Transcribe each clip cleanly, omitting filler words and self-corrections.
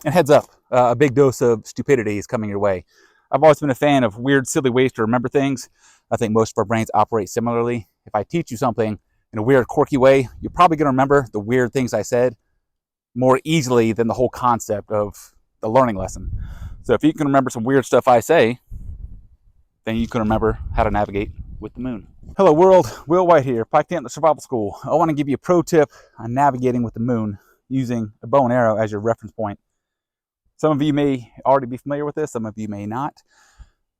And heads up, a big dose of stupidity is coming your way. I've always been a fan of weird, silly ways to remember things. I think most of our brains operate similarly. If I teach you something in a weird, quirky way, you're probably going to remember the weird things I said more easily than the whole concept of the learning lesson. So if you can remember some weird stuff I say, then you can remember how to navigate with the moon. Hello world, Will White here, Pike Camp Survival School. I want to give you a pro tip on navigating with the moon using a bow and arrow as your reference point. Some of you may already be familiar with this, some of you may not.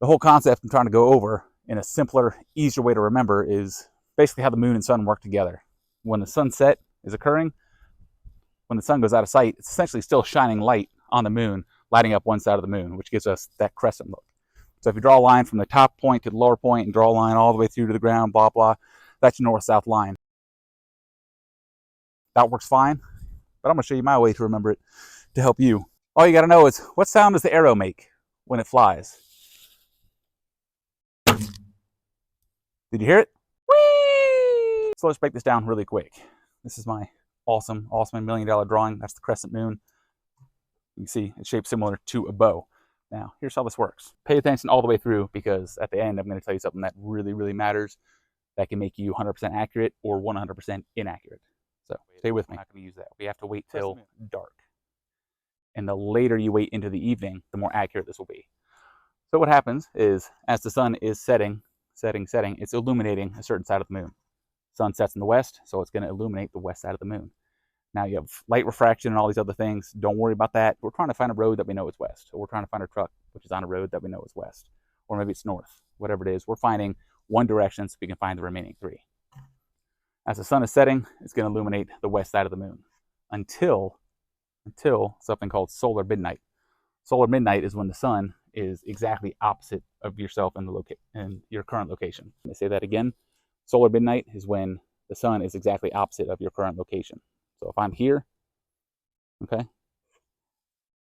The whole concept I'm trying to go over in a simpler, easier way to remember is basically how the moon and sun work together. When the sunset is occurring, when the sun goes out of sight, it's essentially still shining light on the moon, lighting up one side of the moon, which gives us that crescent look. So if you draw a line from the top point to the lower point and draw a line all the way through to the ground, blah, blah, that's your north-south line. That works fine, but I'm going to show you my way to remember it to help you. All you got to know is, what sound does the arrow make when it flies? Did you hear it? Whee! So let's break this down really quick. This is my awesome $1 million drawing. That's the crescent moon. You can see it's shaped similar to a bow. Now, here's how this works. Pay attention all the way through, because at the end, I'm going to tell you something that really, really matters that can make you 100% accurate or 100% inaccurate. So stay with me. I'm not going to use that. We have to wait till dark. And the later you wait into the evening, the more accurate this will be. So what happens is, as the sun is setting, it's illuminating a certain side of the moon. Sun sets in the west, so it's going to illuminate the west side of the moon. Now you have light refraction and all these other things. Don't worry about that. We're trying to find a road that we know is west, or we're trying to find a truck which is on a road that we know is west, or maybe it's north, whatever it is. We're finding one direction so we can find the remaining three. As the sun is setting, it's going to illuminate the west side of the moon until something called solar midnight. Solar midnight is when the sun is exactly opposite of yourself in your current location. Let me say that again. Solar midnight is when the sun is exactly opposite of your current location. So if I'm here, okay,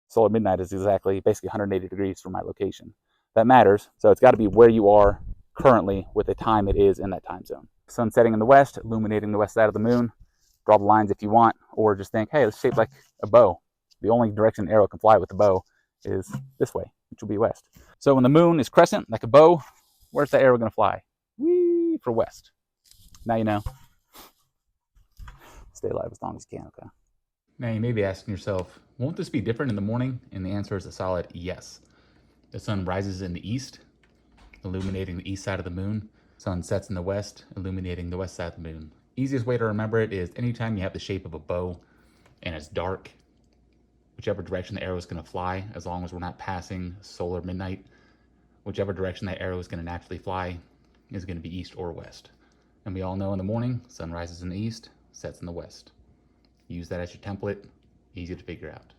solar midnight is basically 180 degrees from my location. That matters. So it's got to be where you are currently with the time it is in that time zone. Sun setting in the west, illuminating the west side of the moon. Draw the lines if you want, or just think, hey, it's shaped like a bow. The only direction an arrow can fly with the bow is this way, which will be west. So when the moon is crescent, like a bow, where's the arrow going to fly? Whee, for west. Now you know. Stay alive as long as you can, okay? Now you may be asking yourself, won't this be different in the morning? And the answer is a solid yes. The sun rises in the east, illuminating the east side of the moon. Sun sets in the west, illuminating the west side of the moon. Easiest way to remember it is anytime you have the shape of a bow and it's dark, whichever direction the arrow is going to fly, as long as we're not passing solar midnight, whichever direction that arrow is going to naturally fly is going to be east or west. And we all know in the morning, sun rises in the east, sets in the west. Use that as your template, easy to figure out.